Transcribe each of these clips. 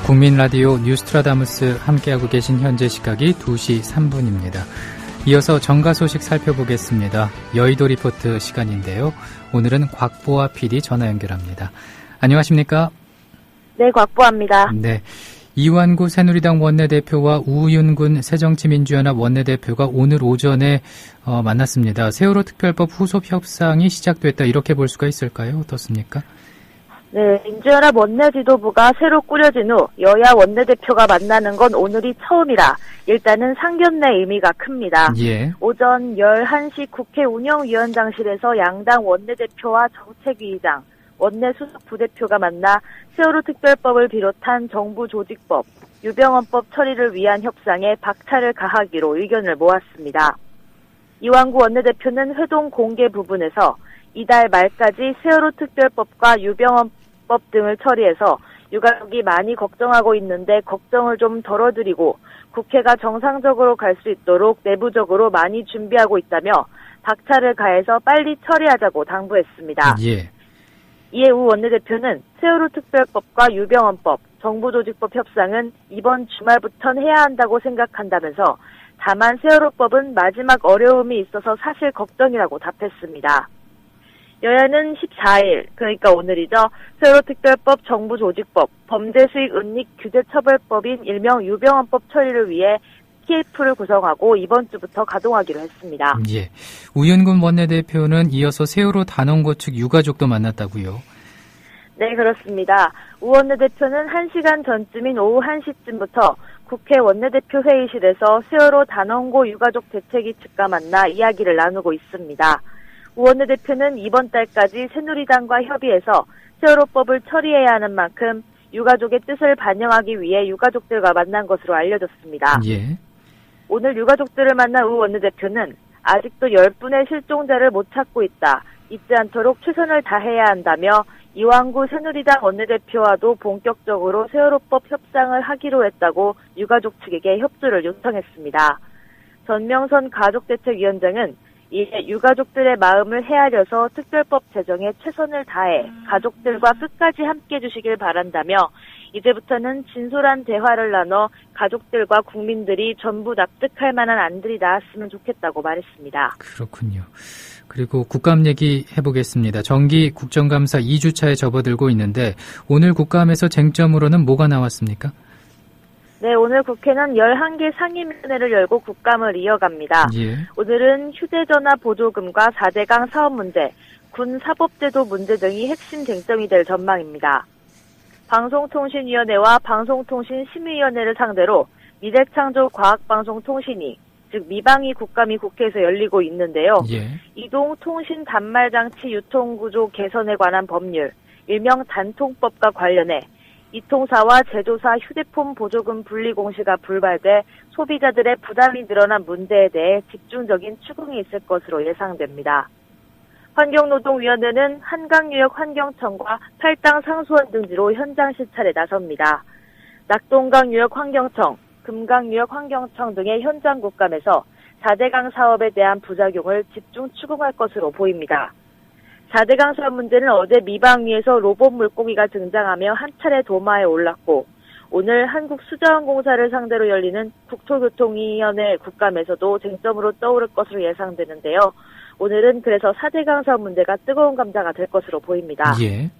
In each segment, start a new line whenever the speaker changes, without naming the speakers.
국민 라디오 뉴스트라다무스 함께하고 계신 현재 시각이 2시 3분입니다. 이어서 정가 소식 살펴보겠습니다. 여의도 리포트 시간인데요. 오늘은 곽보아 PD 전화 연결합니다. 안녕하십니까?
네, 곽보아입니다.
네. 이완구 새누리당 원내대표와 우윤근 새정치민주연합 원내대표가 오늘 오전에 만났습니다. 세월호 특별법 후속 협상이 시작됐다 이렇게 볼 수가 있을까요? 어떻습니까?
네, 민주연합 원내지도부가 새로 꾸려진 후 여야 원내대표가 만나는 건 오늘이 처음이라 일단은 상견례 의미가 큽니다.
예.
오전 11시 국회 운영위원장실에서 양당 원내대표와 정책위의장, 원내수석 부대표가 만나 세월호 특별법을 비롯한 정부 조직법, 유병헌법 처리를 위한 협상에 박차를 가하기로 의견을 모았습니다. 이완구 원내대표는 회동 공개 부분에서 이달 말까지 세월호 특별법과 유병헌법 등을 처리해서 유가족이 많이 걱정하고 있는데 걱정을 좀 덜어드리고 국회가 정상적으로 갈 수 있도록 내부적으로 많이 준비하고 있다며 박차를 가해서 빨리 처리하자고 당부했습니다.
예.
이에 우 원내대표는 세월호 특별법과 유병헌법, 정부조직법 협상은 이번 주말부터는 해야 한다고 생각한다면서 다만 세월호법은 마지막 어려움이 있어서 사실 걱정이라고 답했습니다. 여야는 14일, 그러니까 오늘이죠. 세월호 특별법, 정부조직법, 범죄수익 은닉 규제처벌법인 일명 유병헌법 처리를 위해 TF를 구성하고 이번 주부터 가동하기로 했습니다.
예. 우윤근 원내대표는 이어서 세월호 단원고 측 유가족도 만났다고요?
네, 그렇습니다. 우 원내대표는 1시간 전쯤인 오후 1시쯤부터 국회 원내대표 회의실에서 세월호 단원고 유가족 대책위 측과 만나 이야기를 나누고 있습니다. 우 원내대표는 이번 달까지 새누리당과 협의해서 세월호법을 처리해야 하는 만큼 유가족의 뜻을 반영하기 위해 유가족들과 만난 것으로 알려졌습니다.
예.
오늘 유가족들을 만난 우 원내대표는 아직도 10분의 실종자를 못 찾고 있다. 잊지 않도록 최선을 다해야 한다며 이완구 새누리당 원내대표와도 본격적으로 세월호법 협상을 하기로 했다고 유가족 측에게 협조를 요청했습니다. 전명선 가족대책위원장은 이에 유가족들의 마음을 헤아려서 특별법 제정에 최선을 다해 가족들과 끝까지 함께해 주시길 바란다며 이제부터는 진솔한 대화를 나눠 가족들과 국민들이 전부 납득할 만한 안들이 나왔으면 좋겠다고 말했습니다.
그렇군요. 그리고 국감 얘기 해보겠습니다. 정기 국정감사 2주차에 접어들고 있는데 오늘 국감에서 쟁점으로는 뭐가 나왔습니까?
네, 오늘 국회는 11개 상임위원회를 열고 국감을 이어갑니다.
예.
오늘은 휴대전화 보조금과 4대강 사업 문제, 군 사법제도 문제 등이 핵심 쟁점이 될 전망입니다. 방송통신위원회와 방송통신심의위원회를 상대로 미래창조과학방송통신위, 즉 미방위 국감이 국회에서 열리고 있는데요.
예.
이동통신 단말장치 유통구조 개선에 관한 법률, 일명 단통법과 관련해 이통사와 제조사 휴대폰 보조금 분리 공시가 불발돼 소비자들의 부담이 늘어난 문제에 대해 집중적인 추궁이 있을 것으로 예상됩니다. 환경노동위원회는 한강유역 환경청과 팔당 상수원 등지로 현장 실찰에 나섭니다. 낙동강 유역 환경청, 금강 유역 환경청 등의 현장 국감에서 4대강 사업에 대한 부작용을 집중 추궁할 것으로 보입니다. 4대강 사업 문제는 어제 미방위에서 로봇 물고기가 등장하며 한 차례 도마에 올랐고 오늘 한국수자원공사를 상대로 열리는 국토교통위원회 국감에서도 쟁점으로 떠오를 것으로 예상되는데요. 오늘은 그래서 4대강 사업 문제가 뜨거운 감자가 될 것으로 보입니다.
예.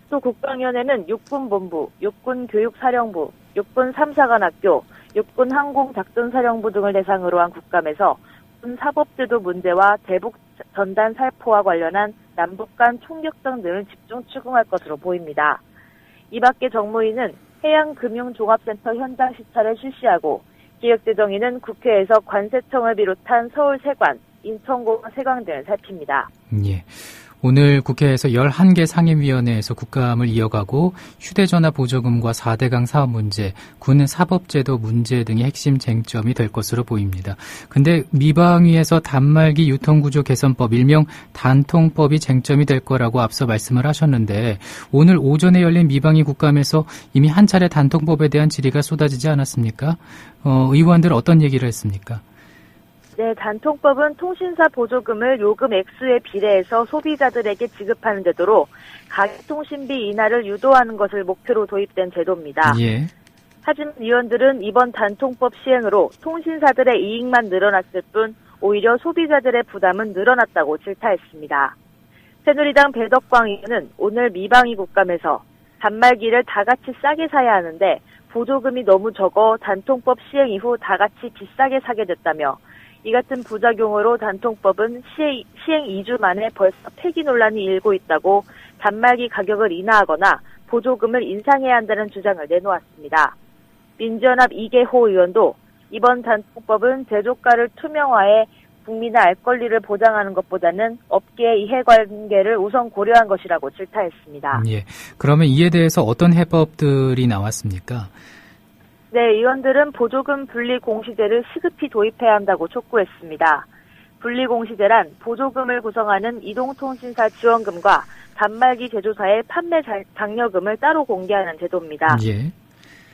또 국방위원회는 육군본부, 육군교육사령부, 육군 3사관학교, 육군항공작전사령부 등을 대상으로 한 국감에서 군 사법제도 문제와 대북 전단 살포와 관련한 남북 간 총격전 등을 집중 추궁할 것으로 보입니다. 이 밖에 정무위는 해양금융종합센터 현장 시찰을 실시하고 기획재정위는 국회에서 관세청을 비롯한 서울세관, 인천공항 세관 등을 살핍니다.
예. 오늘 국회에서 11개 상임위원회에서 국감을 이어가고 휴대전화 보조금과 4대강 사업 문제, 군 사법제도 문제 등이 핵심 쟁점이 될 것으로 보입니다. 근데 미방위에서 단말기 유통구조 개선법, 일명 단통법이 쟁점이 될 거라고 앞서 말씀을 하셨는데 오늘 오전에 열린 미방위 국감에서 이미 한 차례 단통법에 대한 질의가 쏟아지지 않았습니까? 의원들 어떤 얘기를 했습니까?
네, 단통법은 통신사 보조금을 요금 액수에 비례해서 소비자들에게 지급하는 제도로 가계통신비 인하를 유도하는 것을 목표로 도입된 제도입니다.
예.
하지만 의원들은 이번 단통법 시행으로 통신사들의 이익만 늘어났을 뿐 오히려 소비자들의 부담은 늘어났다고 질타했습니다. 새누리당 배덕광 의원은 오늘 미방위 국감에서 단말기를 다 같이 싸게 사야 하는데 보조금이 너무 적어 단통법 시행 이후 다 같이 비싸게 사게 됐다며 이 같은 부작용으로 단통법은 시행 2주 만에 벌써 폐기 논란이 일고 있다고 단말기 가격을 인하하거나 보조금을 인상해야 한다는 주장을 내놓았습니다. 민주연합 이계호 의원도 이번 단통법은 제조가를 투명화해 국민의 알 권리를 보장하는 것보다는 업계의 이해관계를 우선 고려한 것이라고 질타했습니다.
예. 그러면 이에 대해서 어떤 해법들이 나왔습니까?
네, 의원들은 보조금 분리 공시제를 시급히 도입해야 한다고 촉구했습니다. 분리 공시제란 보조금을 구성하는 이동통신사 지원금과 단말기 제조사의 판매 장려금을 따로 공개하는 제도입니다.
예.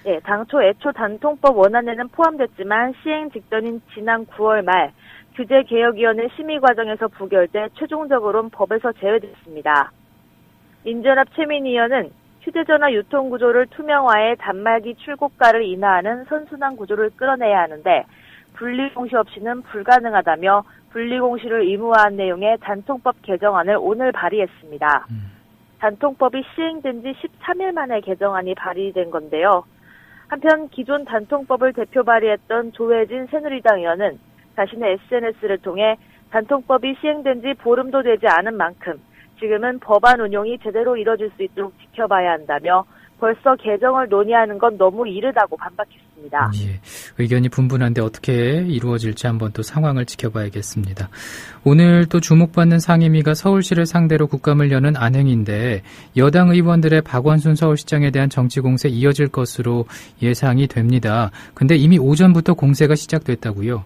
예, 당초 애초 단통법 원안에는 포함됐지만 시행 직전인 지난 9월 말 규제개혁위원회 심의 과정에서 부결돼 최종적으로는 법에서 제외됐습니다. 민주연합 최민희 의원은 휴대전화 유통구조를 투명화해 단말기 출고가를 인하하는 선순환 구조를 끌어내야 하는데 분리공시 없이는 불가능하다며 분리공시를 의무화한 내용의 단통법 개정안을 오늘 발의했습니다. 단통법이 시행된 지 13일 만에 개정안이 발의된 건데요. 한편 기존 단통법을 대표 발의했던 조혜진 새누리당 의원은 자신의 SNS를 통해 단통법이 시행된 지 보름도 되지 않은 만큼 지금은 법안 운용이 제대로 이뤄질 수 있도록 지켜봐야 한다며 벌써 개정을 논의하는 건 너무 이르다고 반박했습니다.
예, 의견이 분분한데 어떻게 이루어질지 한번 또 상황을 지켜봐야겠습니다. 오늘 또 주목받는 상임위가 서울시를 상대로 국감을 여는 안행인데 여당 의원들의 박원순 서울시장에 대한 정치 공세 이어질 것으로 예상이 됩니다. 근데 이미 오전부터 공세가 시작됐다고요?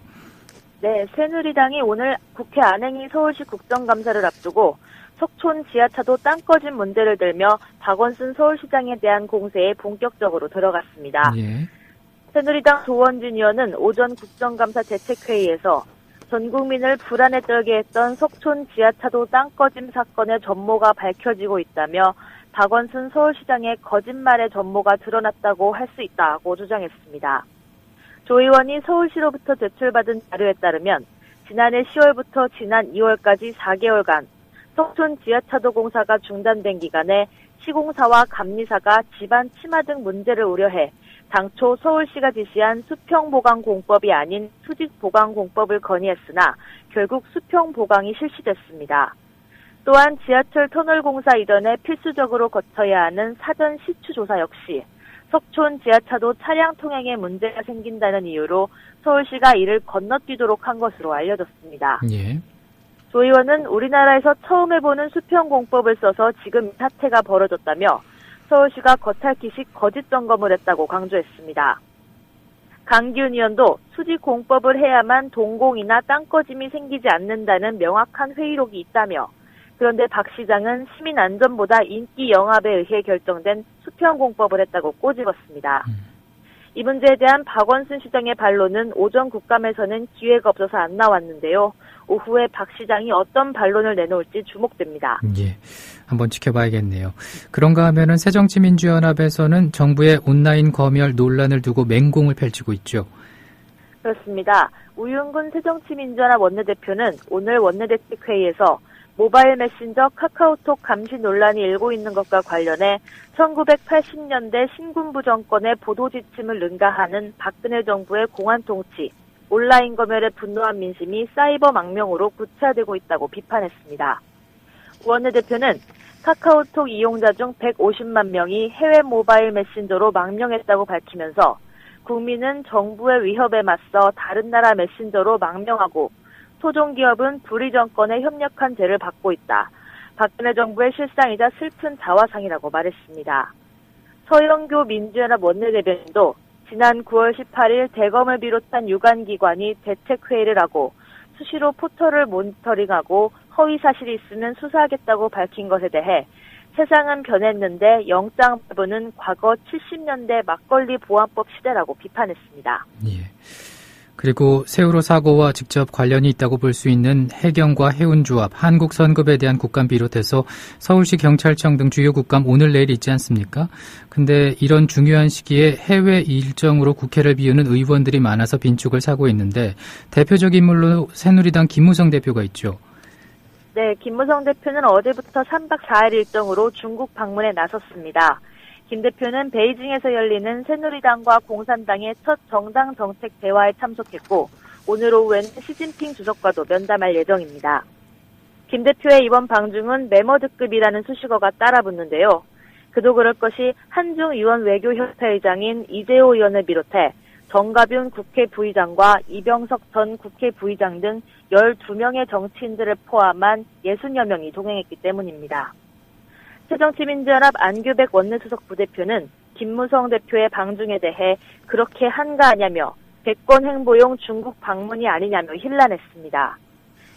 네, 새누리당이 오늘 국회 안행위 서울시 국정감사를 앞두고 석촌 지하차도 땅 꺼짐 문제를 들며 박원순 서울시장에 대한 공세에 본격적으로 들어갔습니다.
예.
새누리당 조원진 의원은 오전 국정감사 대책회의에서 전 국민을 불안에 떨게 했던 석촌 지하차도 땅 꺼짐 사건의 전모가 밝혀지고 있다며 박원순 서울시장의 거짓말의 전모가 드러났다고 할 수 있다고 주장했습니다. 조 의원이 서울시로부터 제출받은 자료에 따르면 지난해 10월부터 지난 2월까지 4개월간 석촌 지하차도 공사가 중단된 기간에 시공사와 감리사가 집안 침하 등 문제를 우려해 당초 서울시가 지시한 수평보강공법이 아닌 수직보강공법을 건의했으나 결국 수평보강이 실시됐습니다. 또한 지하철 터널 공사 이전에 필수적으로 거쳐야 하는 사전 시추조사 역시 석촌 지하차도 차량 통행에 문제가 생긴다는 이유로 서울시가 이를 건너뛰도록 한 것으로 알려졌습니다.
예.
조 의원은 우리나라에서 처음 해보는 수평공법을 써서 지금 사태가 벌어졌다며 서울시가 겉핥기식 거짓 점검을 했다고 강조했습니다. 강기훈 의원도 수직공법을 해야만 동공이나 땅꺼짐이 생기지 않는다는 명확한 회의록이 있다며 그런데 박 시장은 시민 안전보다 인기 영합에 의해 결정된 수평공법을 했다고 꼬집었습니다. 이 문제에 대한 박원순 시장의 반론은 오전 국감에서는 기회가 없어서 안 나왔는데요. 오후에 박 시장이 어떤 반론을 내놓을지 주목됩니다.
예, 한번 지켜봐야겠네요. 그런가 하면은 새정치민주연합에서는 정부의 온라인 검열 논란을 두고 맹공을 펼치고 있죠.
그렇습니다. 우윤근 새정치민주연합 원내대표는 오늘 원내대책회의에서 모바일 메신저 카카오톡 감시 논란이 일고 있는 것과 관련해 1980년대 신군부 정권의 보도 지침을 능가하는 박근혜 정부의 공안 통치, 온라인 검열에 분노한 민심이 사이버 망명으로 구체화되고 있다고 비판했습니다. 원내대표는 카카오톡 이용자 중 150만 명이 해외 모바일 메신저로 망명했다고 밝히면서 국민은 정부의 위협에 맞서 다른 나라 메신저로 망명하고 토종기업은 불의 정권에 협력한 죄를 받고 있다. 박근혜 정부의 실상이자 슬픈 자화상이라고 말했습니다. 서영교 민주연합 원내대변인도 지난 9월 18일 대검을 비롯한 유관기관이 대책회의를 하고 수시로 포털을 모니터링하고 허위 사실이 있으면 수사하겠다고 밝힌 것에 대해 세상은 변했는데 영장 발부는 과거 70년대 막걸리 보안법 시대라고 비판했습니다.
예. 그리고 세월호 사고와 직접 관련이 있다고 볼 수 있는 해경과 해운조합, 한국선급에 대한 국감 비롯해서 서울시 경찰청 등 주요 국감 오늘 내일 있지 않습니까? 근데 이런 중요한 시기에 해외 일정으로 국회를 비우는 의원들이 많아서 빈축을 사고 있는데 대표적 인물로 새누리당 김무성 대표가 있죠.
네, 김무성 대표는 어제부터 3박 4일 일정으로 중국 방문에 나섰습니다. 김 대표는 베이징에서 열리는 새누리당과 공산당의 첫 정당 정책 대화에 참석했고 오늘 오후에는 시진핑 주석과도 면담할 예정입니다. 김 대표의 이번 방중은 메머드급이라는 수식어가 따라붙는데요. 그도 그럴 것이 한중의원 외교협회 의장인 이재호 의원을 비롯해 정가뷴 국회 부의장과 이병석 전 국회 부의장 등 12명의 정치인들을 포함한 60여 명이 동행했기 때문입니다. 새정치민주연합 안규백 원내수석 부대표는 김무성 대표의 방중에 대해 그렇게 한가하냐며 백권 행보용 중국 방문이 아니냐며 hir난했습니다.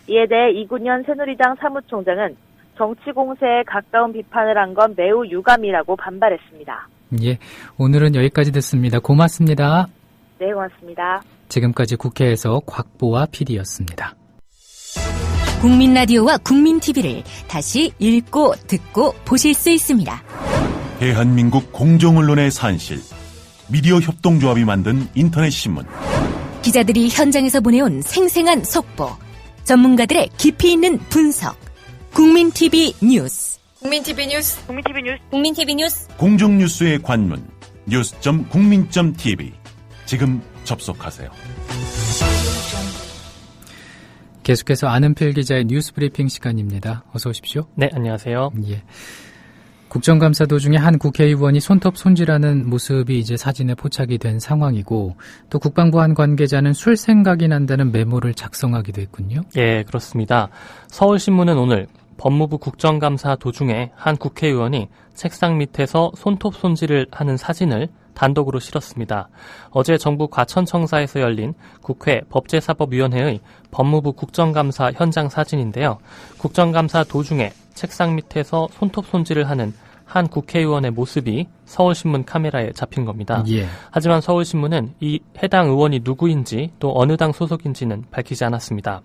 이에 대해 이군현 새누리당 사무총장은 정치 공세에 가까운 비판을 한 건 매우 유감이라고 반발했습니다.
예, 오늘은 여기까지 듣습니다. 고맙습니다.
네, 고맙습니다.
지금까지 국회에서 곽보아 PD였습니다.
국민 라디오와 국민 TV를 다시 읽고 듣고 보실 수 있습니다.
대한민국 공정언론의 산실, 미디어 협동조합이 만든 인터넷 신문.
기자들이 현장에서 보내온 생생한 속보, 전문가들의 깊이 있는 분석. 국민 TV 뉴스.
국민 TV 뉴스.
국민 TV 뉴스. 국민 TV 뉴스.
공정뉴스의 관문 news.국민.tv. 지금 접속하세요.
계속해서 아는필 기자의 뉴스 브리핑 시간입니다. 어서 오십시오.
네, 안녕하세요.
예. 국정감사 도중에 한 국회의원이 손톱 손질하는 모습이 이제 사진에 포착이 된 상황이고 또 국방부 한 관계자는 술 생각이 난다는 메모를 작성하기도 했군요.
예, 그렇습니다. 서울신문은 오늘 법무부 국정감사 도중에 한 국회의원이 책상 밑에서 손톱 손질을 하는 사진을 단독으로 실었습니다. 어제 정부 과천청사에서 열린 국회 법제사법위원회의 법무부 국정감사 현장 사진인데요. 국정감사 도중에 책상 밑에서 손톱 손질을 하는 한 국회의원의 모습이 서울신문 카메라에 잡힌 겁니다.
예.
하지만 서울신문은 이 해당 의원이 누구인지 또 어느 당 소속인지는 밝히지 않았습니다.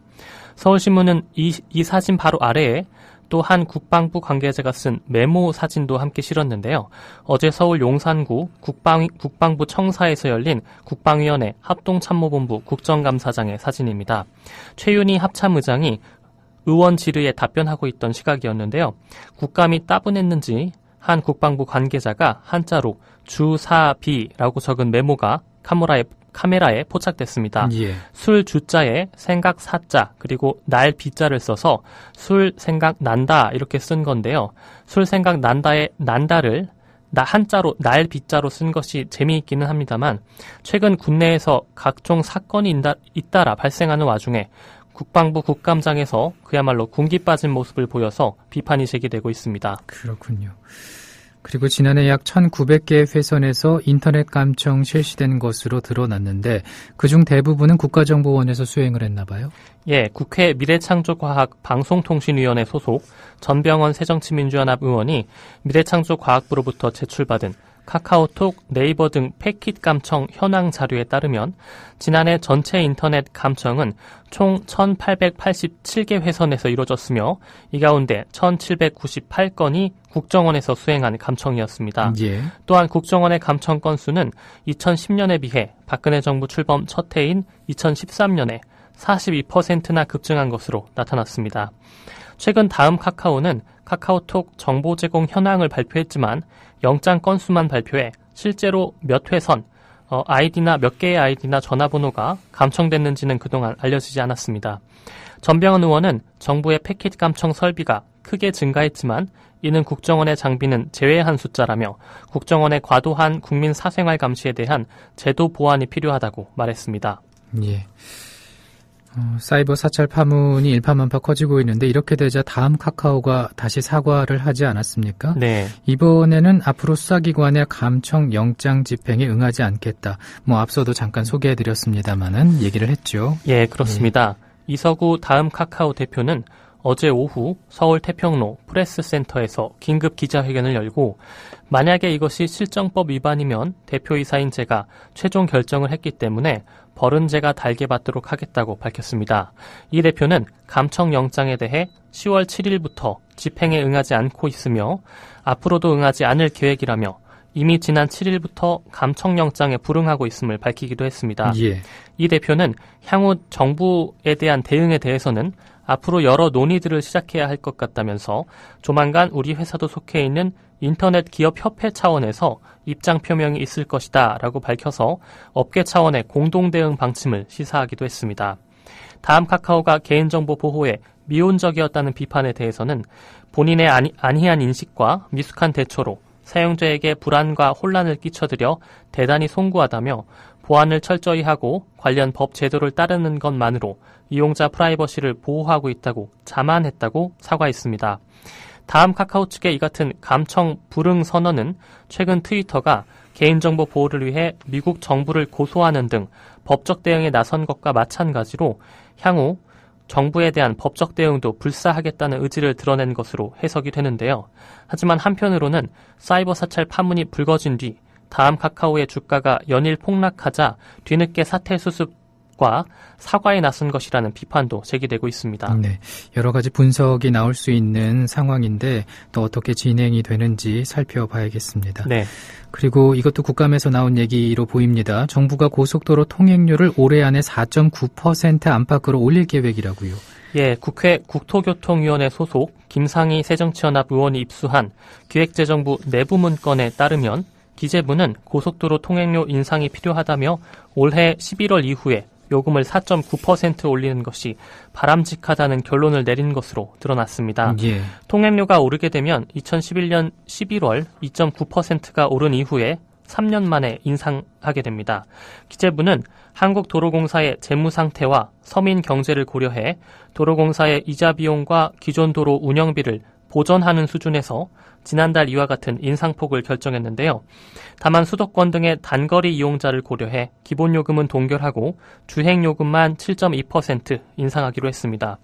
서울신문은 이 사진 바로 아래에 또 한 국방부 관계자가 쓴 메모 사진도 함께 실었는데요. 어제 서울 용산구 국방부 청사에서 열린 국방위원회 합동참모본부 국정감사장의 사진입니다. 최윤희 합참의장이 의원 질의에 답변하고 있던 시각이었는데요. 국감이 따분했는지 한 국방부 관계자가 한자로 주사비라고 적은 메모가 카메라에 포착됐습니다.
예.
술 주자에 생각 사자 그리고 날 비자를 써서 술 생각 난다 이렇게 쓴 건데요. 술 생각 난다의 난다를 한자로 날 비자로 쓴 것이 재미있기는 합니다만 최근 국내에서 각종 사건이 잇따라 발생하는 와중에 국방부 국감장에서 그야말로 군기 빠진 모습을 보여서 비판이 제기되고 있습니다.
그렇군요. 그리고 지난해 약 1,900개의 회선에서 인터넷 감청 실시된 것으로 드러났는데 그중 대부분은 국가정보원에서 수행을 했나 봐요?
예, 국회 미래창조과학방송통신위원회 소속 전병헌 새정치민주연합 의원이 미래창조과학부로부터 제출받은 카카오톡, 네이버 등 패킷 감청 현황 자료에 따르면 지난해 전체 인터넷 감청은 총 1,887개 회선에서 이루어졌으며 이 가운데 1,798건이 국정원에서 수행한 감청이었습니다.
예.
또한 국정원의 감청 건수는 2010년에 비해 박근혜 정부 출범 첫 해인 2013년에 42%나 급증한 것으로 나타났습니다. 최근 다음 카카오는 카카오톡 정보 제공 현황을 발표했지만 영장 건수만 발표해 실제로 몇 회선, 아이디나 몇 개의 아이디나 전화번호가 감청됐는지는 그동안 알려지지 않았습니다. 전병헌 의원은 정부의 패킷 감청 설비가 크게 증가했지만 이는 국정원의 장비는 제외한 숫자라며 국정원의 과도한 국민 사생활 감시에 대한 제도 보완이 필요하다고 말했습니다.
예. 사이버 사찰 파문이 일파만파 커지고 있는데 이렇게 되자 다음 카카오가 다시 사과를 하지 않았습니까?
네.
이번에는 앞으로 수사기관의 감청 영장 집행에 응하지 않겠다. 앞서도 잠깐 소개해드렸습니다마는 얘기를 했죠.
예, 그렇습니다. 이서구 다음 카카오 대표는 어제 오후 서울 태평로 프레스센터에서 긴급 기자회견을 열고 만약에 이것이 실정법 위반이면 대표이사인 제가 최종 결정을 했기 때문에 벌은 제가 달게 받도록 하겠다고 밝혔습니다. 이 대표는 감청영장에 대해 10월 7일부터 집행에 응하지 않고 있으며 앞으로도 응하지 않을 계획이라며 이미 지난 7일부터 감청영장에 불응하고 있음을 밝히기도 했습니다.
예.
이 대표는 향후 정부에 대한 대응에 대해서는 앞으로 여러 논의들을 시작해야 할 것 같다면서 조만간 우리 회사도 속해 있는 인터넷 기업 협회 차원에서 입장 표명이 있을 것이다 라고 밝혀서 업계 차원의 공동 대응 방침을 시사하기도 했습니다. 다음 카카오가 개인정보 보호에 미온적이었다는 비판에 대해서는 본인의 안이한 인식과 미숙한 대처로 사용자에게 불안과 혼란을 끼쳐드려 대단히 송구하다며 보안을 철저히 하고 관련 법 제도를 따르는 것만으로 이용자 프라이버시를 보호하고 있다고 자만했다고 사과했습니다. 다음 카카오 측의 이 같은 감청 불응 선언은 최근 트위터가 개인정보 보호를 위해 미국 정부를 고소하는 등 법적 대응에 나선 것과 마찬가지로 향후 정부에 대한 법적 대응도 불사하겠다는 의지를 드러낸 것으로 해석이 되는데요. 하지만 한편으로는 사이버 사찰 파문이 불거진 뒤 다음 카카오의 주가가 연일 폭락하자 뒤늦게 사태 수습과 사과에 나선 것이라는 비판도 제기되고 있습니다.
네, 여러 가지 분석이 나올 수 있는 상황인데 또 어떻게 진행이 되는지 살펴봐야겠습니다.
네.
그리고 이것도 국감에서 나온 얘기로 보입니다. 정부가 고속도로 통행료를 올해 안에 4.9% 안팎으로 올릴 계획이라고요.
예, 국회 국토교통위원회 소속 김상희 새정치연합 의원이 입수한 기획재정부 내부 문건에 따르면 기재부는 고속도로 통행료 인상이 필요하다며 올해 11월 이후에 요금을 4.9% 올리는 것이 바람직하다는 결론을 내린 것으로 드러났습니다.
예.
통행료가 오르게 되면 2011년 11월 2.9%가 오른 이후에 3년 만에 인상하게 됩니다. 기재부는 한국도로공사의 재무 상태와 서민 경제를 고려해 도로공사의 이자 비용과 기존 도로 운영비를 보전하는 수준에서 지난달 이와 같은 인상폭을 결정했는데요. 다만 수도권 등의 단거리 이용자를 고려해 기본요금은 동결하고 주행요금만 7.2% 인상하기로 했습니다.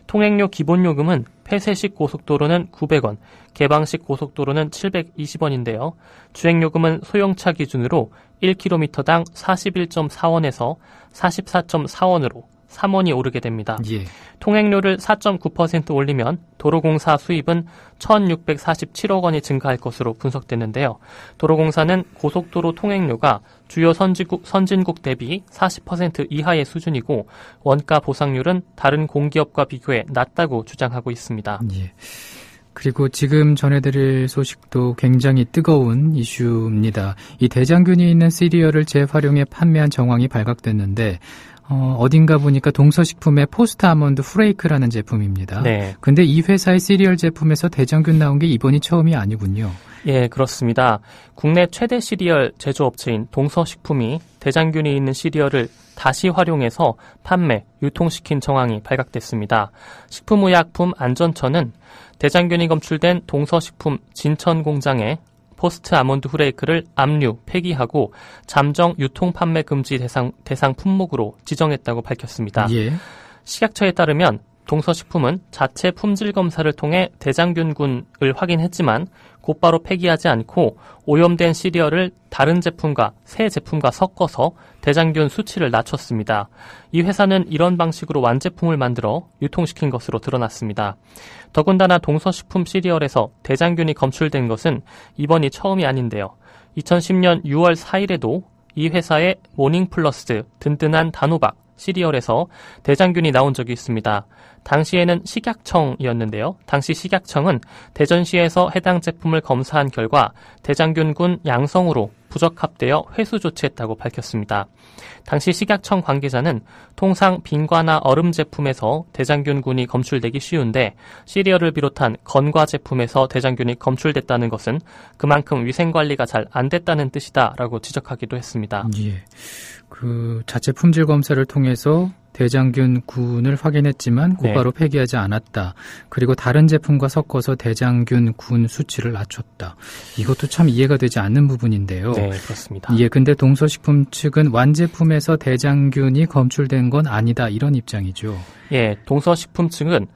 통행료 기본요금은 폐쇄식 고속도로는 900원, 개방식 고속도로는 720원인데요. 주행요금은 소형차 기준으로 1km당 41.4원에서 44.4원으로 3원이 오르게 됩니다.
예.
통행료를 4.9% 올리면 도로공사 수입은 1,647억 원이 증가할 것으로 분석되는데요. 도로공사는 고속도로 통행료가 주요 선진국 대비 40% 이하의 수준이고 원가 보상률은 다른 공기업과 비교해 낮다고 주장하고 있습니다.
예. 그리고 지금 전해드릴 소식도 굉장히 뜨거운 이슈입니다. 이 대장균이 있는 시리얼을 재활용해 판매한 정황이 발각됐는데 어딘가 보니까 동서식품의 포스트 아몬드 프레이크라는 제품입니다.
네.
근데 이 회사의 시리얼 제품에서 대장균 나온 게 이번이 처음이 아니군요.
예, 그렇습니다. 국내 최대 시리얼 제조업체인 동서식품이 대장균이 있는 시리얼을 다시 활용해서 판매, 유통시킨 정황이 발각됐습니다. 식품의약품안전처는 대장균이 검출된 동서식품 진천 공장에 포스트 아몬드 프레이크를 압류, 폐기하고 잠정 유통 판매 금지 대상 품목으로 지정했다고 밝혔습니다.
예.
식약처에 따르면 동서식품은 자체 품질 검사를 통해 대장균군을 확인했지만 곧바로 폐기하지 않고 오염된 시리얼을 다른 제품과 새 제품과 섞어서 대장균 수치를 낮췄습니다. 이 회사는 이런 방식으로 완제품을 만들어 유통시킨 것으로 드러났습니다. 더군다나 동서식품 시리얼에서 대장균이 검출된 것은 이번이 처음이 아닌데요. 2010년 6월 4일에도 이 회사의 모닝플러스 든든한 단호박 시리얼에서 대장균이 나온 적이 있습니다. 당시에는 식약청이었는데요. 당시 식약청은 대전시에서 해당 제품을 검사한 결과 대장균군 양성으로 부적합되어 회수 조치했다고 밝혔습니다. 당시 식약청 관계자는 통상 빙과나 얼음 제품에서 대장균군이 검출되기 쉬운데 시리얼을 비롯한 건과 제품에서 대장균이 검출됐다는 것은 그만큼 위생관리가 잘 안 됐다는 뜻이다라고 지적하기도 했습니다.
예. 그 자체 품질 검사를 통해서 대장균군을 확인했지만 곧바로 폐기하지 않았다. 그리고 다른 제품과 섞어서 대장균군 수치를 낮췄다. 이것도 참 이해가 되지 않는 부분인데요.
네, 그렇습니다.
예, 근데 동서식품 측은 완제품에서 대장균이 검출된 건 아니다. 이런 입장이죠.
예, 동서식품 측은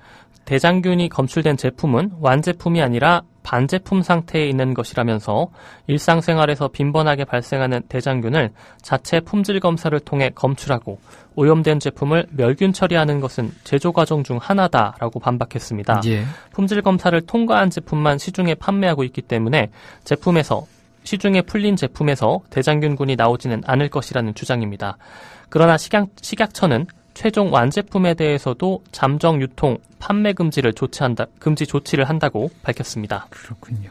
대장균이 검출된 제품은 완제품이 아니라 반제품 상태에 있는 것이라면서 일상생활에서 빈번하게 발생하는 대장균을 자체 품질 검사를 통해 검출하고 오염된 제품을 멸균 처리하는 것은 제조 과정 중 하나다라고 반박했습니다.
예.
품질 검사를 통과한 제품만 시중에 판매하고 있기 때문에 시중에 풀린 제품에서 대장균군이 나오지는 않을 것이라는 주장입니다. 그러나 식약처는 최종 완제품에 대해서도 잠정 유통, 판매 금지 조치를 한다고 밝혔습니다.
그렇군요.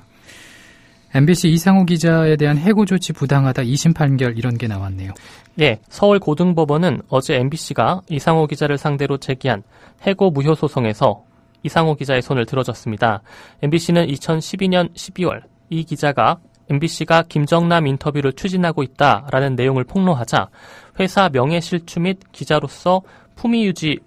MBC 이상호 기자에 대한 해고 조치 부당하다 2심 판결 이런 게 나왔네요.
예, 서울고등법원은 어제 MBC가 이상호 기자를 상대로 제기한 해고 무효 소송에서 이상호 기자의 손을 들어줬습니다. MBC는 2012년 12월 이 기자가 MBC가 김정남 인터뷰를 추진하고 있다라는 내용을 폭로하자 회사 명예실추 및 기자로서 품위유지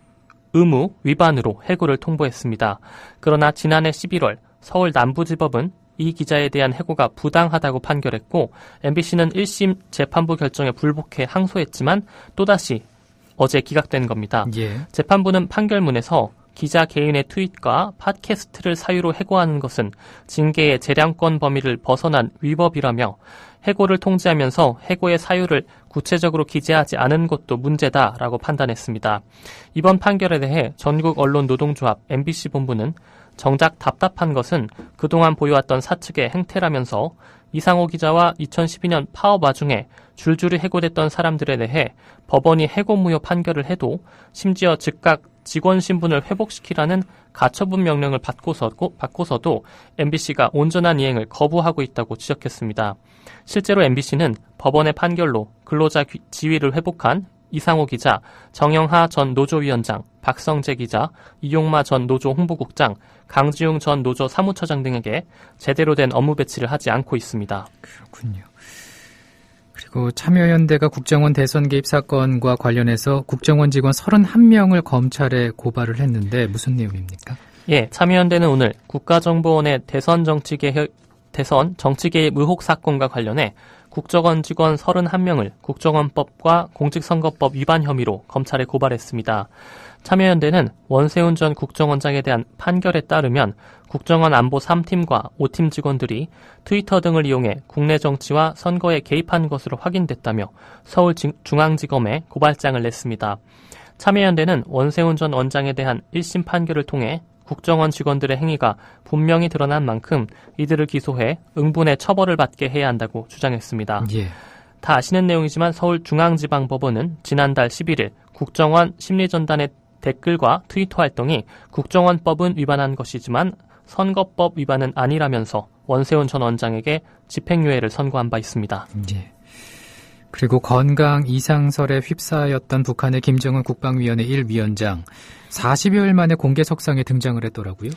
의무 위반으로 해고를 통보했습니다. 그러나 지난해 11월 서울 남부지법은 이 기자에 대한 해고가 부당하다고 판결했고 MBC는 1심 재판부 결정에 불복해 항소했지만 또다시 어제 기각된 겁니다.
예.
재판부는 판결문에서 기자 개인의 트윗과 팟캐스트를 사유로 해고하는 것은 징계의 재량권 범위를 벗어난 위법이라며 해고를 통지하면서 해고의 사유를 구체적으로 기재하지 않은 것도 문제다라고 판단했습니다. 이번 판결에 대해 전국언론노동조합 MBC 본부는 정작 답답한 것은 그동안 보여왔던 사측의 행태라면서 이상호 기자와 2012년 파업 와중에 줄줄이 해고됐던 사람들에 대해 법원이 해고 무효 판결을 해도 심지어 즉각 직원 신분을 회복시키라는 가처분 명령을 받고서도 MBC가 온전한 이행을 거부하고 있다고 지적했습니다. 실제로 MBC는 법원의 판결로 근로자 지위를 회복한 이상호 기자, 정영하 전 노조위원장, 박성재 기자, 이용마 전 노조 홍보국장, 강지웅 전 노조 사무처장 등에게 제대로 된 업무 배치를 하지 않고 있습니다.
그렇군요. 그리고 참여연대가 국정원 대선 개입 사건과 관련해서 국정원 직원 31명을 검찰에 고발을 했는데 무슨 내용입니까?
예, 참여연대는 오늘 국가정보원의 대선 정치 개입 의혹 사건과 관련해 국정원 직원 31명을 국정원법과 공직선거법 위반 혐의로 검찰에 고발했습니다. 참여연대는 원세훈 전 국정원장에 대한 판결에 따르면 국정원 안보 3팀과 5팀 직원들이 트위터 등을 이용해 국내 정치와 선거에 개입한 것으로 확인됐다며 서울중앙지검에 고발장을 냈습니다. 참여연대는 원세훈 전 원장에 대한 1심 판결을 통해 국정원 직원들의 행위가 분명히 드러난 만큼 이들을 기소해 응분의 처벌을 받게 해야 한다고 주장했습니다.
예.
다 아시는 내용이지만 서울중앙지방법원은 지난달 11일 국정원 심리전단의 댓글과 트위터 활동이 국정원법은 위반한 것이지만 선거법 위반은 아니라면서 원세훈 전 원장에게 집행유예를 선고한 바 있습니다.
예. 그리고 건강 이상설에 휩싸였던 북한의 김정은 국방위원회 1위원장 40여일 만에 공개 석상에 등장을 했더라고요.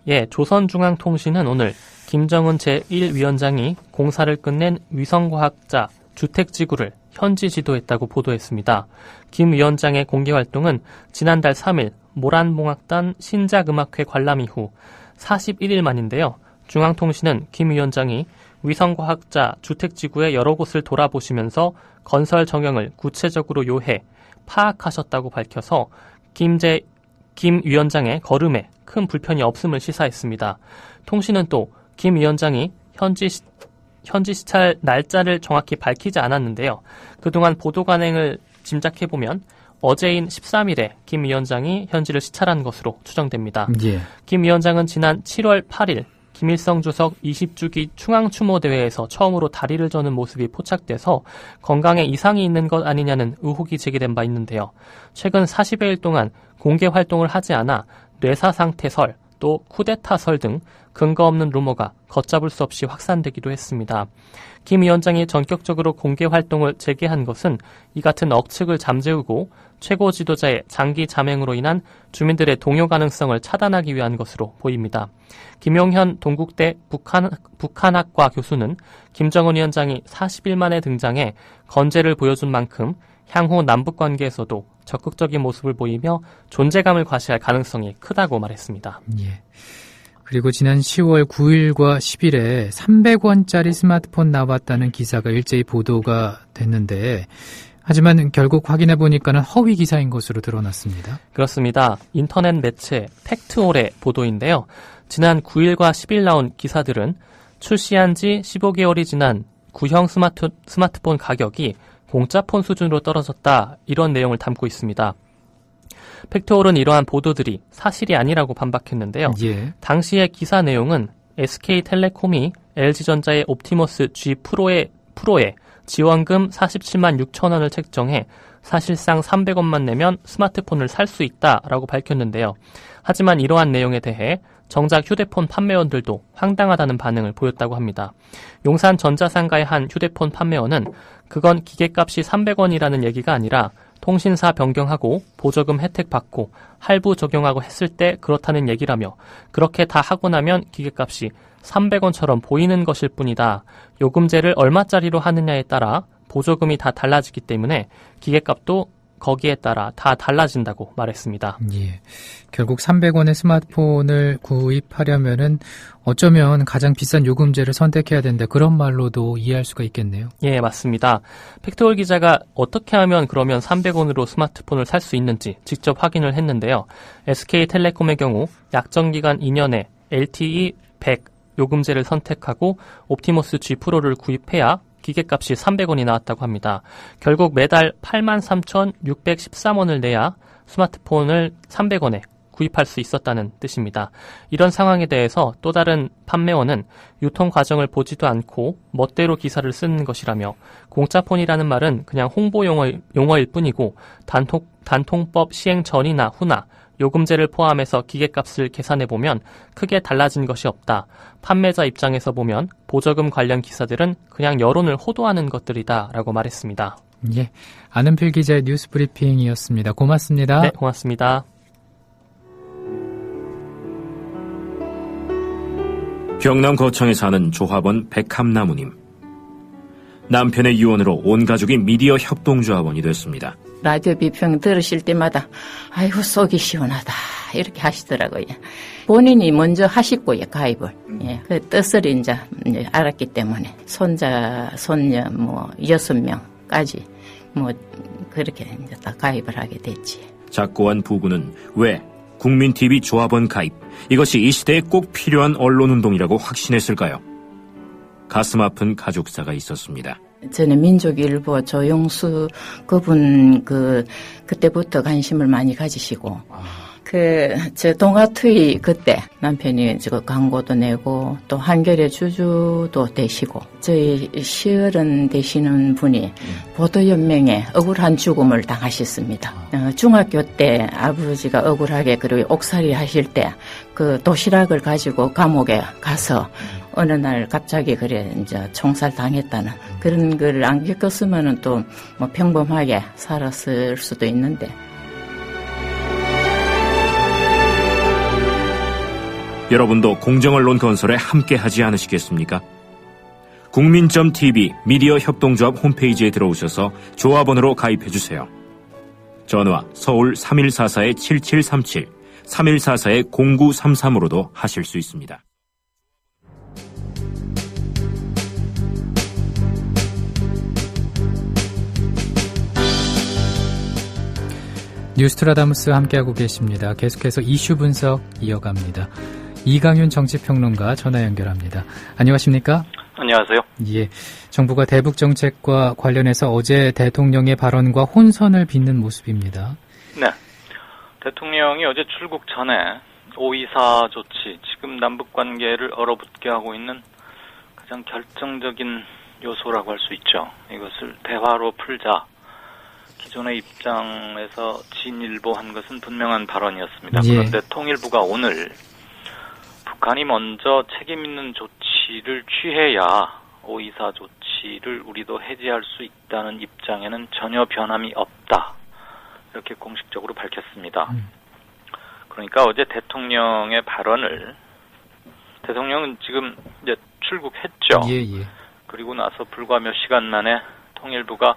예, 조선중앙통신은 오늘 김정은 제1위원장이 공사를 끝낸 위성과학자 주택지구를 현지 지도했다고 보도했습니다. 김 위원장의 공개활동은 지난달 3일 모란봉악단 신작음악회 관람 이후 41일 만인데요. 중앙통신은 김 위원장이 위성과학자 주택지구의 여러 곳을 돌아보시면서 건설 정형을 구체적으로 요해 파악하셨다고 밝혀서 김 위원장의 걸음에 큰 불편이 없음을 시사했습니다. 통신은 또 김 위원장이 현지 시찰 날짜를 정확히 밝히지 않았는데요. 그동안 보도 관행을 짐작해보면 어제인 13일에 김 위원장이 현지를 시찰한 것으로 추정됩니다.
예.
김 위원장은 지난 7월 8일 김일성 주석 20주기 충항추모대회에서 처음으로 다리를 저는 모습이 포착돼서 건강에 이상이 있는 것 아니냐는 의혹이 제기된 바 있는데요. 최근 40여일 동안 공개 활동을 하지 않아 뇌사상태설, 또 쿠데타설 등 근거 없는 루머가 걷잡을 수 없이 확산되기도 했습니다. 김 위원장이 전격적으로 공개 활동을 재개한 것은 이 같은 억측을 잠재우고 최고 지도자의 장기 잠행으로 인한 주민들의 동요 가능성을 차단하기 위한 것으로 보입니다. 김용현 동국대 북한학과 교수는 김정은 위원장이 40일 만에 등장해 건재를 보여준 만큼 향후 남북관계에서도 적극적인 모습을 보이며 존재감을 과시할 가능성이 크다고 말했습니다.
예. 그리고 지난 10월 9일과 10일에 300원짜리 스마트폰 나왔다는 기사가 일제히 보도가 됐는데 하지만 결국 확인해 보니까는 허위 기사인 것으로 드러났습니다.
그렇습니다. 인터넷 매체 팩트홀의 보도인데요. 지난 9일과 10일 나온 기사들은 출시한 지 15개월이 지난 구형 스마트폰 가격이 공짜폰 수준으로 떨어졌다, 이런 내용을 담고 있습니다. 팩트홀은 이러한 보도들이 사실이 아니라고 반박했는데요.
예.
당시의 기사 내용은 SK텔레콤이 LG전자의 옵티머스 G 프로에 지원금 47만 6천 원을 책정해 사실상 300원만 내면 스마트폰을 살 수 있다라고 밝혔는데요. 하지만 이러한 내용에 대해 정작 휴대폰 판매원들도 황당하다는 반응을 보였다고 합니다. 용산 전자상가의 한 휴대폰 판매원은 그건 기계값이 300원이라는 얘기가 아니라 통신사 변경하고 보조금 혜택 받고 할부 적용하고 했을 때 그렇다는 얘기라며, 그렇게 다 하고 나면 기계값이 300원처럼 보이는 것일 뿐이다. 요금제를 얼마짜리로 하느냐에 따라 보조금이 다 달라지기 때문에 기계값도 거기에 따라 다 달라진다고 말했습니다.
예. 결국 300원의 스마트폰을 구입하려면은 어쩌면 가장 비싼 요금제를 선택해야 된다, 그런 말로도 이해할 수가 있겠네요.
예, 맞습니다. 팩트홀 기자가 어떻게 하면 그러면 300원으로 스마트폰을 살 수 있는지 직접 확인을 했는데요. SK텔레콤의 경우 약정기간 2년에 LTE 100 요금제를 선택하고 옵티머스 G 프로를 구입해야 기계값이 300원이 나왔다고 합니다. 결국 매달 83,613원을 내야 스마트폰을 300원에 구입할 수 있었다는 뜻입니다. 이런 상황에 대해서 또 다른 판매원은 유통 과정을 보지도 않고 멋대로 기사를 쓰는 것이라며, 공짜폰이라는 말은 그냥 홍보 용어일 뿐이고 단통법 시행 전이나 후나 요금제를 포함해서 기계값을 계산해보면 크게 달라진 것이 없다. 판매자 입장에서 보면 보조금 관련 기사들은 그냥 여론을 호도하는 것들이다 라고 말했습니다.
예. 아는필 기자의 뉴스 브리핑이었습니다. 고맙습니다.
네, 고맙습니다.
경남 거창에 사는 조합원 백함나무님. 남편의 유언으로 온 가족이 미디어 협동조합원이 됐습니다.
라디오 비평 들으실 때마다 아이고 속이 시원하다 이렇게 하시더라고요. 본인이 먼저 하시고요, 가입을. 예, 그 뜻을 이제 알았기 때문에 손자, 손녀 6명까지 그렇게 이제 다 가입을 하게 됐지.
작고한 부부는 왜 국민TV 조합원 가입, 이것이 이 시대에 꼭 필요한 언론운동이라고 확신했을까요? 가슴 아픈 가족사가 있었습니다.
저는 민족일보 조용수 그분 그때부터 관심을 많이 가지시고, 저 동아투이 그때 남편이 저 광고도 내고 또 한겨레 주주도 되시고, 저희 시어른 되시는 분이 보도연맹에 억울한 죽음을 당하셨습니다. 중학교 때 아버지가 억울하게 그리고 옥살이 하실 때 그 도시락을 가지고 감옥에 가서 어느 날 갑자기 그래 이제 총살 당했다는 그런 걸 안 겪었으면은 또 평범하게 살았을 수도 있는데.
여러분도 공정언론 건설에 함께하지 않으시겠습니까? 국민.tv 미디어 협동조합 홈페이지에 들어오셔서 조합원으로 가입해주세요. 전화 서울 3144-7737, 3144-0933으로도 하실 수 있습니다.
뉴스트라다무스와 함께하고 계십니다. 계속해서 이슈 분석 이어갑니다. 이강윤 정치평론가 전화 연결합니다. 안녕하십니까?
안녕하세요.
예, 정부가 대북 정책과 관련해서 어제 대통령의 발언과 혼선을 빚는 모습입니다.
네. 대통령이 어제 출국 전에 5.24 조치, 지금 남북 관계를 얼어붙게 하고 있는 가장 결정적인 요소라고 할 수 있죠. 이것을 대화로 풀자. 기존의 입장에서 진일보한 것은 분명한 발언이었습니다.
예.
그런데 통일부가 오늘 북한이 먼저 책임 있는 조치를 취해야 5.24 조치를 우리도 해제할 수 있다는 입장에는 전혀 변함이 없다. 이렇게 공식적으로 밝혔습니다. 그러니까 어제 대통령의 발언을, 대통령은 지금 이제 출국했죠.
예.
그리고 나서 불과 몇 시간 만에 통일부가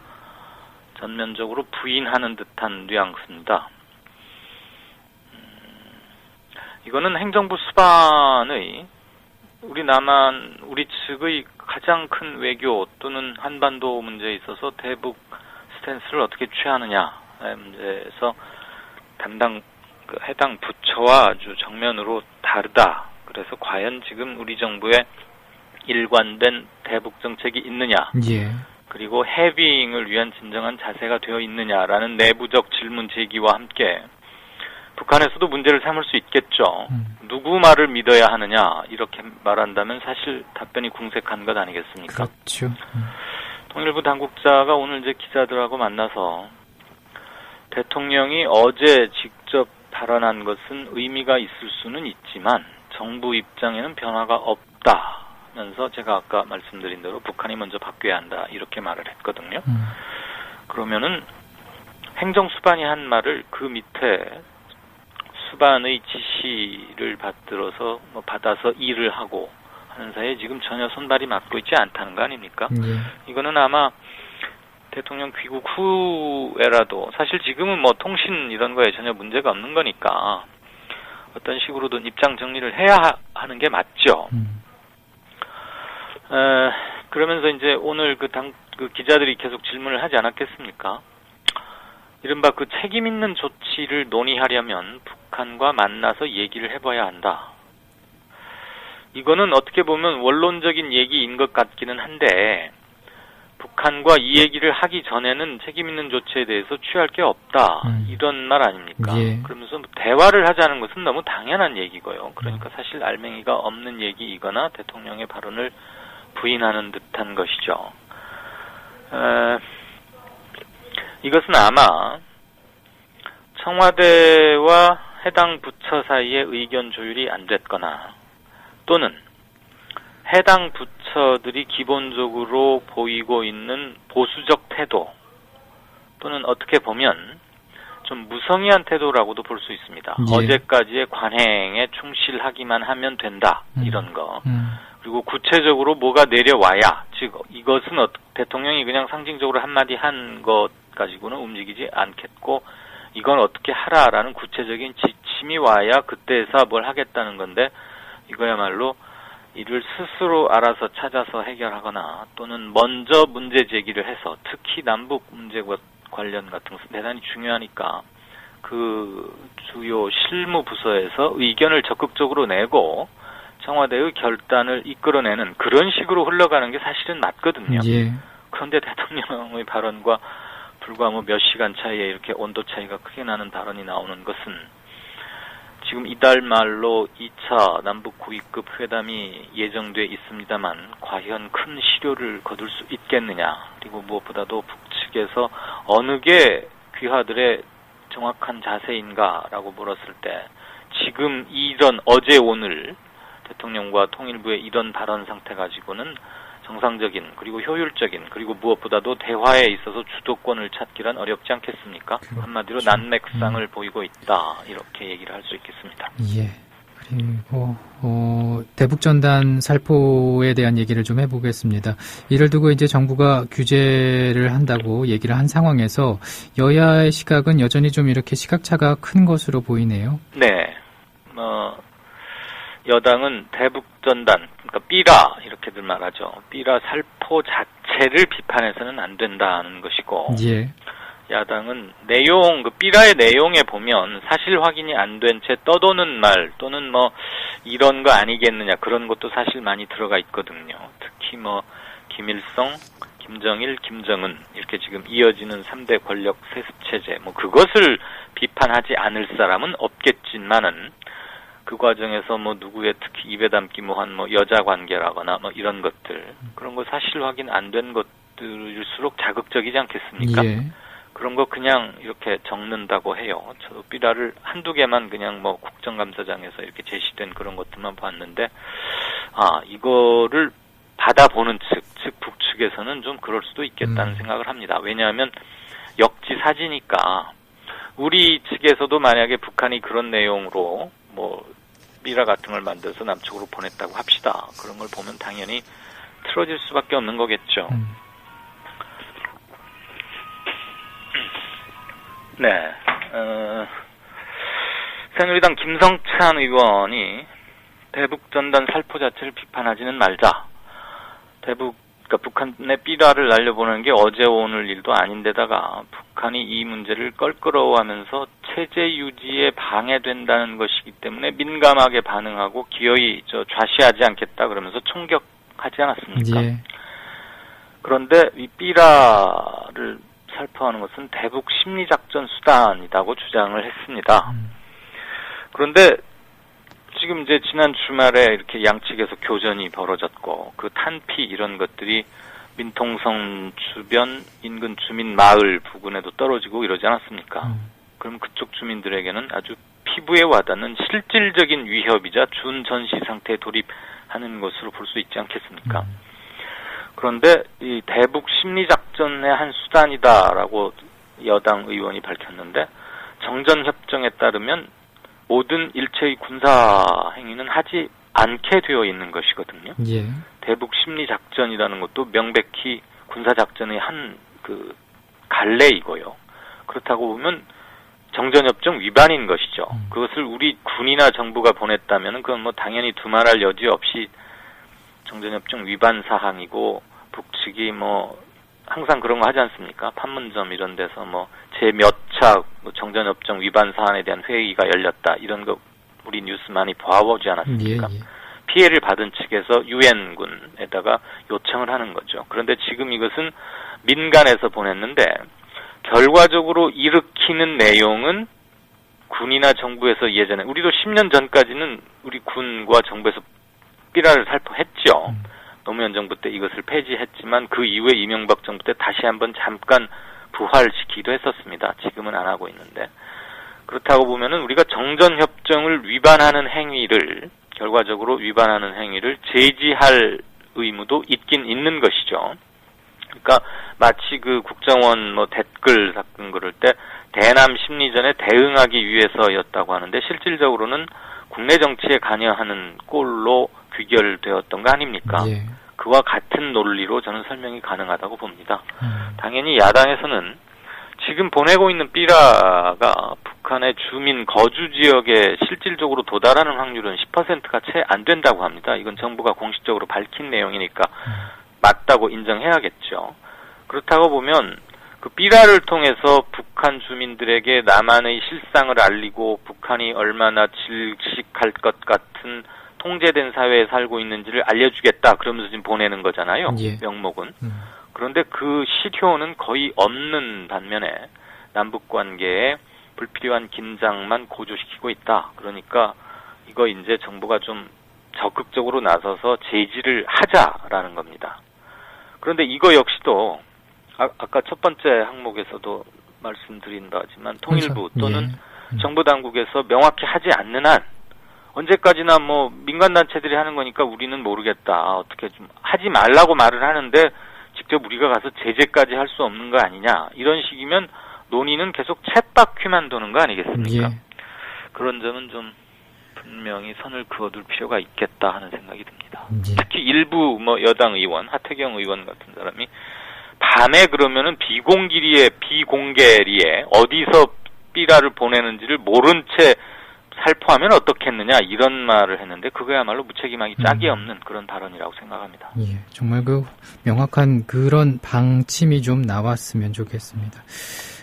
전면적으로 부인하는 듯한 뉘앙스입니다. 이거는 행정부 수반의 우리 측의 가장 큰 외교 또는 한반도 문제에 있어서 대북 스탠스를 어떻게 취하느냐의 문제에서 해당 부처와 아주 정면으로 다르다. 그래서 과연 지금 우리 정부의 일관된 대북 정책이 있느냐,
예.
그리고 해빙을 위한 진정한 자세가 되어 있느냐라는 내부적 질문 제기와 함께 북한에서도 문제를 삼을 수 있겠죠. 누구 말을 믿어야 하느냐 이렇게 말한다면 사실 답변이 궁색한 것 아니겠습니까?
그렇죠.
통일부 당국자가 오늘 이제 기자들하고 만나서 대통령이 어제 직접 발언한 것은 의미가 있을 수는 있지만 정부 입장에는 변화가 없다면서 제가 아까 말씀드린 대로 북한이 먼저 바뀌어야 한다 이렇게 말을 했거든요. 그러면은 행정수반이 한 말을 그 밑에 수반의 지시를 받들어서 받아서 일을 하고 하는 사이에 지금 전혀 손발이 맞고 있지 않다는 거 아닙니까? 이거는 아마 대통령 귀국 후에라도 사실 지금은 뭐 통신 이런 거에 전혀 문제가 없는 거니까 어떤 식으로든 입장 정리를 해야 하는 게 맞죠. 그러면서 이제 오늘 그 기자들이 계속 질문을 하지 않았겠습니까? 이른바 그 책임 있는 조치를 논의하려면 북한과 만나서 얘기를 해봐야 한다. 이거는 어떻게 보면 원론적인 얘기인 것 같기는 한데 북한과 이 얘기를 하기 전에는 책임 있는 조치에 대해서 취할 게 없다. 이런 말 아닙니까?
예.
그러면서 대화를 하자는 것은 너무 당연한 얘기고요. 그러니까 사실 알맹이가 없는 얘기이거나 대통령의 발언을 부인하는 듯한 것이죠. 이것은 아마 청와대와 해당 부처 사이에 의견 조율이 안 됐거나 또는 해당 부처들이 기본적으로 보이고 있는 보수적 태도 또는 어떻게 보면 좀 무성의한 태도라고도 볼 수 있습니다.
예.
어제까지의 관행에 충실하기만 하면 된다. 이런 거. 그리고 구체적으로 뭐가 내려와야 즉 이것은 대통령이 그냥 상징적으로 한마디 한 것 가지고는 움직이지 않겠고 이건 어떻게 하라라는 구체적인 지침이 와야 그때서 뭘 하겠다는 건데 이거야말로 이를 스스로 알아서 찾아서 해결하거나 또는 먼저 문제 제기를 해서 특히 남북 문제와 관련 같은 것은 대단히 중요하니까 그 주요 실무 부서에서 의견을 적극적으로 내고 청와대의 결단을 이끌어내는 그런 식으로 흘러가는 게 사실은 맞거든요.
예.
그런데 대통령의 발언과 불과 뭐 몇 시간 차이에 이렇게 온도 차이가 크게 나는 발언이 나오는 것은 지금 이달 말로 2차 남북 고위급 회담이 예정돼 있습니다만 과연 큰 실효를 거둘 수 있겠느냐 그리고 무엇보다도 북측에서 어느 게 귀하들의 정확한 자세인가라고 물었을 때 지금 이런 어제 오늘 대통령과 통일부의 이런 발언 상태 가지고는 정상적인 그리고 효율적인 그리고 무엇보다도 대화에 있어서 주도권을 찾기란 어렵지 않겠습니까?
그렇죠.
한마디로 난맥상을 보이고 있다 이렇게 얘기를 할 수 있겠습니다.
예. 그리고 대북전단 살포에 대한 얘기를 좀 해보겠습니다. 이를 두고 이제 정부가 규제를 한다고 얘기를 한 상황에서 여야의 시각은 여전히 좀 이렇게 시각차가 큰 것으로 보이네요.
네. 여당은 대북전단, 그러니까 삐라 이렇게들 말하죠. 삐라 살포 자체를 비판해서는 안 된다는 것이고
예.
야당은 내용, 그 삐라의 내용에 보면 사실 확인이 안 된 채 떠도는 말 또는 뭐 이런 거 아니겠느냐 그런 것도 사실 많이 들어가 있거든요. 특히 뭐 김일성, 김정일, 김정은 이렇게 지금 이어지는 3대 권력 세습체제 뭐 그것을 비판하지 않을 사람은 없겠지만은 그 과정에서 뭐 누구의 특히 입에 담기 뭐한 뭐 여자 관계라거나 뭐 이런 것들 그런 거 사실 확인 안 된 것들일수록 자극적이지 않겠습니까?
예.
그런 거 그냥 이렇게 적는다고 해요. 저도 삐라를 한두 개만 그냥 뭐 국정감사장에서 이렇게 제시된 그런 것들만 봤는데 이거를 받아보는 즉 북측에서는 좀 그럴 수도 있겠다는 생각을 합니다. 왜냐하면 역지사지니까 우리 측에서도 만약에 북한이 그런 내용으로 뭐 삐라 같은 걸 만들어서 남쪽으로 보냈다고 합시다. 그런 걸 보면 당연히 틀어질 수밖에 없는 거겠죠. 네. 새누리당 김성찬 의원이 대북전단 살포 자체를 비판하지는 말자. 대북 그러니까 북한의 삐라를 날려보내는 게 어제 오늘 일도 아닌데다가 북한이 이 문제를 껄끄러워하면서 체제 유지에 방해된다는 것이기 때문에 민감하게 반응하고 기어이 좌시하지 않겠다 그러면서 총격하지 않았습니까?
예.
그런데 이 삐라를 살포하는 것은 대북 심리작전 수단이라고 주장을 했습니다. 그런데 지금 이제 지난 주말에 이렇게 양측에서 교전이 벌어졌고 그 탄피 이런 것들이 민통성 주변 인근 주민 마을 부근에도 떨어지고 이러지 않았습니까? 그럼 그쪽 주민들에게는 아주 피부에 와닿는 실질적인 위협이자 준전시 상태에 돌입하는 것으로 볼 수 있지 않겠습니까? 그런데 이 대북 심리작전의 한 수단이다라고 여당 의원이 밝혔는데 정전협정에 따르면 모든 일체의 군사 행위는 하지 않게 되어 있는 것이거든요.
예.
대북 심리작전이라는 것도 명백히 군사작전의 한 그 갈래이고요. 그렇다고 보면 정전협정 위반인 것이죠. 그것을 우리 군이나 정부가 보냈다면 그건 뭐 당연히 두말할 여지 없이 정전협정 위반 사항이고 북측이 뭐 항상 그런 거 하지 않습니까? 판문점 이런 데서 뭐 제 몇 차 정전협정 위반 사안에 대한 회의가 열렸다 이런 거 우리 뉴스 많이 봐오지 않았습니까?
예, 예.
피해를 받은 측에서 유엔군에다가 요청을 하는 거죠. 그런데 지금 이것은 민간에서 보냈는데 결과적으로 일으키는 내용은 군이나 정부에서 예전에 우리도 10년 전까지는 우리 군과 정부에서 삐라를 살포했죠. 노무현 정부 때 이것을 폐지했지만 그 이후에 이명박 정부 때 다시 한번 잠깐 부활시키기도 했었습니다. 지금은 안 하고 있는데 그렇다고 보면은 우리가 정전협정을 위반하는 행위를 결과적으로 위반하는 행위를 제지할 의무도 있긴 있는 것이죠. 그러니까 마치 그 국정원 뭐 댓글 사건 그럴 때 대남 심리전에 대응하기 위해서였다고 하는데 실질적으로는 국내 정치에 관여하는 꼴로 귀결되었던 거 아닙니까?
예.
그와 같은 논리로 저는 설명이 가능하다고 봅니다. 당연히 야당에서는 지금 보내고 있는 삐라가 북한의 주민 거주 지역에 실질적으로 도달하는 확률은 10%가 채 안 된다고 합니다. 이건 정부가 공식적으로 밝힌 내용이니까 맞다고 인정해야겠죠. 그렇다고 보면 그 삐라를 통해서 북한 주민들에게 남한의 실상을 알리고 북한이 얼마나 질식할 것 같은 통제된 사회에 살고 있는지를 알려주겠다 그러면서 지금 보내는 거잖아요.
예.
명목은. 그런데 그 실효는 거의 없는 반면에 남북 관계에 불필요한 긴장만 고조시키고 있다. 그러니까 이거 이제 정부가 좀 적극적으로 나서서 제지를 하자라는 겁니다. 그런데 이거 역시도 아까 첫 번째 항목에서도 말씀드린다 하지만 통일부 또는 정부 당국에서 명확히 하지 않는 한 언제까지나 뭐 민간단체들이 하는 거니까 우리는 모르겠다. 어떻게 좀 하지 말라고 말을 하는데 직접 우리가 가서 제재까지 할 수 없는 거 아니냐. 이런 식이면 논의는 계속 쳇바퀴만 도는 거 아니겠습니까?
예.
그런 점은 좀 분명히 선을 그어둘 필요가 있겠다 하는 생각이 듭니다.
예.
특히 일부 뭐 여당 의원, 하태경 의원 같은 사람이 밤에 그러면은 비공개리에 어디서 삐라를 보내는지를 모른 채 살포하면 어떻겠느냐 이런 말을 했는데 그거야말로 무책임하기 짝이 없는 그런 발언이라고 생각합니다.
예, 정말 그 명확한 그런 방침이 좀 나왔으면 좋겠습니다.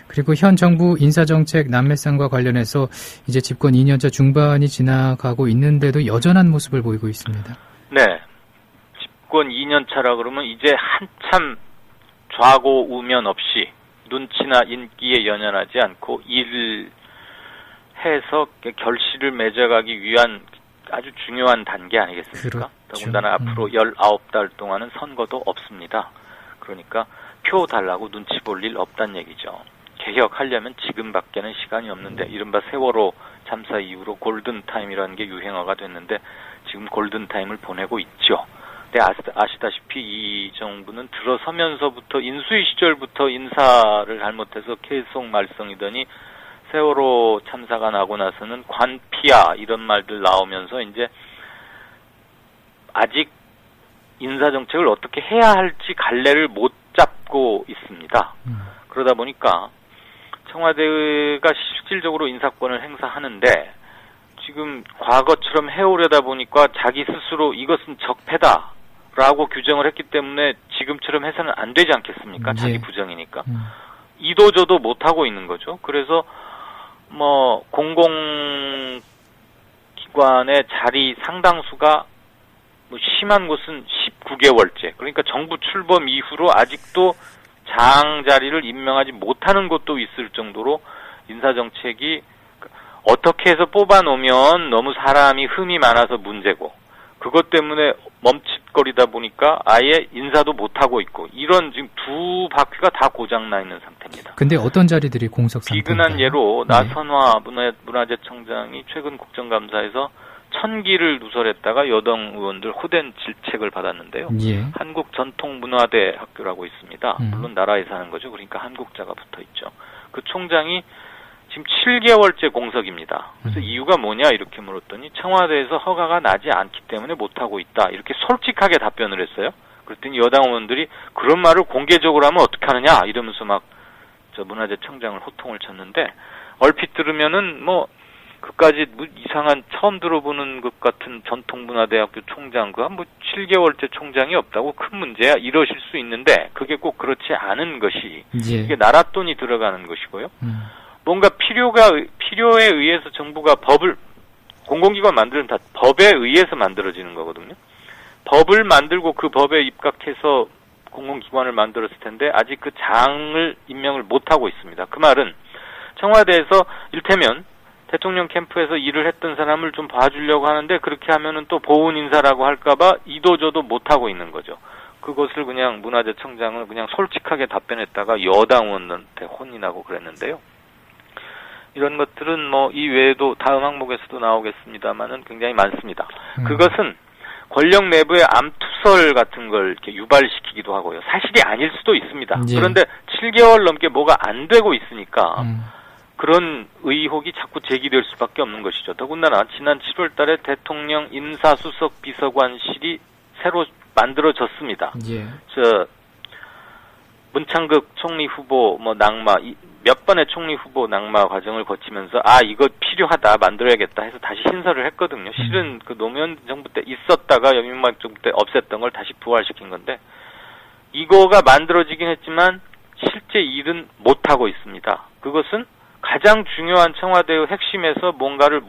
그리고 현 정부 인사정책 남매상과 관련해서 이제 집권 2년차 중반이 지나가고 있는데도 여전한 모습을 보이고 있습니다.
네, 집권 2년차라 그러면 이제 한참 좌고 우면 없이 눈치나 인기에 연연하지 않고 해서 결실을 맺어가기 위한 아주 중요한 단계 아니겠습니까?
그렇죠.
더군다나 앞으로 19달 동안은 선거도 없습니다. 그러니까 표 달라고 눈치 볼 일 없다는 얘기죠. 개혁하려면 지금밖에는 시간이 없는데 이른바 세월호 참사 이후로 골든타임이라는 게 유행어가 됐는데 지금 골든타임을 보내고 있죠. 근데 아시다시피 이 정부는 들어서면서부터 인수위 시절부터 인사를 잘못해서 계속 말썽이더니 세월호 참사가 나고 나서는 관피야 이런 말들 나오면서 이제 아직 인사정책을 어떻게 해야 할지 갈래를 못 잡고 있습니다. 그러다 보니까 청와대가 실질적으로 인사권을 행사하는데 지금 과거처럼 해오려다 보니까 자기 스스로 이것은 적폐다 라고 규정을 했기 때문에 지금처럼 해서는 안 되지 않겠습니까?
예.
자기 부정이니까. 이도저도 못하고 있는 거죠. 그래서 뭐 공공기관의 자리 상당수가 뭐 심한 곳은 19개월째. 그러니까 정부 출범 이후로 아직도 장 자리를 임명하지 못하는 곳도 있을 정도로 인사정책이 어떻게 해서 뽑아놓으면 너무 사람이 흠이 많아서 문제고 그것 때문에 멈칫거리다 보니까 아예 인사도 못하고 있고 이런 지금 두 바퀴가 다 고장나 있는 상태입니다.
근데 어떤 자리들이 공석 상태인가요?
비근한 예로
네.
나선화 문화재청장이 최근 국정감사에서 1000기를 누설했다가 여당 의원들 호된 질책을 받았는데요.
예.
한국전통문화대 학교라고 있습니다. 물론 나라에서 하는 거죠. 그러니까 한국자가 붙어 있죠. 그 총장이 지금 7개월째 공석입니다. 그래서 이유가 뭐냐 이렇게 물었더니 청와대에서 허가가 나지 않기 때문에 못하고 있다. 이렇게 솔직하게 답변을 했어요. 그랬더니 여당 의원들이 그런 말을 공개적으로 하면 어떻게 하느냐 이러면서 막 저 문화재청장을 호통을 쳤는데 얼핏 들으면은 뭐 그까지 이상한 처음 들어보는 것 같은 전통문화대학교 총장 그 뭐 7개월째 총장이 없다고 큰 문제야 이러실 수 있는데 그게 꼭 그렇지 않은 것이
예.
이게 나라 돈이 들어가는 것이고요. 뭔가 필요에 의해서 정부가 법을 공공기관 만드는 다 법에 의해서 만들어지는 거거든요. 법을 만들고 그 법에 입각해서 공공기관을 만들었을 텐데 아직 그 장을 임명을 못 하고 있습니다. 그 말은 청와대에서 일테면 대통령 캠프에서 일을 했던 사람을 좀 봐주려고 하는데 그렇게 하면은 또 보훈 인사라고 할까봐 이도저도 못 하고 있는 거죠. 그것을 그냥 문화재청장을 그냥 솔직하게 답변했다가 여당 의원한테 혼이 나고 그랬는데요. 이런 것들은 뭐 이 외에도 다음 항목에서도 나오겠습니다만은 굉장히 많습니다. 그것은 권력 내부의 암투설 같은 걸 이렇게 유발시키기도 하고요. 사실이 아닐 수도 있습니다.
예.
그런데 7개월 넘게 뭐가 안 되고 있으니까 그런 의혹이 자꾸 제기될 수밖에 없는 것이죠. 더군다나 지난 7월 달에 대통령 인사수석 비서관실이 새로 만들어졌습니다.
예.
문창극 총리 후보 낙마 몇 번의 총리 후보 낙마 과정을 거치면서 이거 필요하다 만들어야겠다 해서 다시 신설을 했거든요. 실은 그 노무현 정부 때 있었다가 이명박 정부 때 없앴던 걸 다시 부활시킨 건데 이거가 만들어지긴 했지만 실제 일은 못 하고 있습니다. 그것은 가장 중요한 청와대의 핵심에서 뭔가를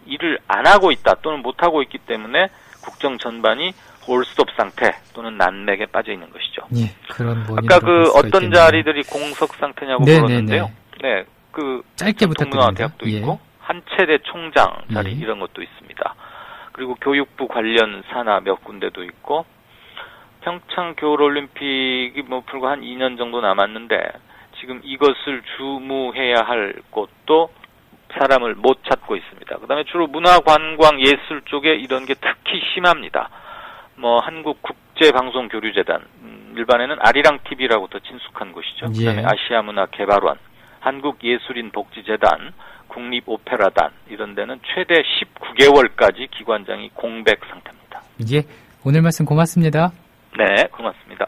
일을 안 하고 있다 또는 못 하고 있기 때문에 국정 전반이 올스톱 상태 또는 난맥에 빠져 있는 것이죠.
예, 그런
아까 그 어떤
있겠네요.
자리들이 공석 상태냐고 물었는데요. 네, 그
짧게 부탁드립니다.
대학도
예.
있고 한체대 총장 자리
예.
이런 것도 있습니다. 그리고 교육부 관련 산하 몇 군데도 있고 평창 겨울올림픽이 불과 한 2년 정도 남았는데 지금 이것을 주무해야 할 곳도 사람을 못 찾고 있습니다. 그다음에 주로 문화, 관광, 예술 쪽에 이런 게 특히 심합니다. 한국국제방송교류재단, 일반에는 아리랑 TV라고 더 친숙한 곳이죠.
예.
그다음에 아시아문화개발원, 한국예술인복지재단, 국립오페라단 이런 데는 최대 19개월까지 기관장이 공백 상태입니다.
예, 오늘 말씀 고맙습니다.
네, 고맙습니다.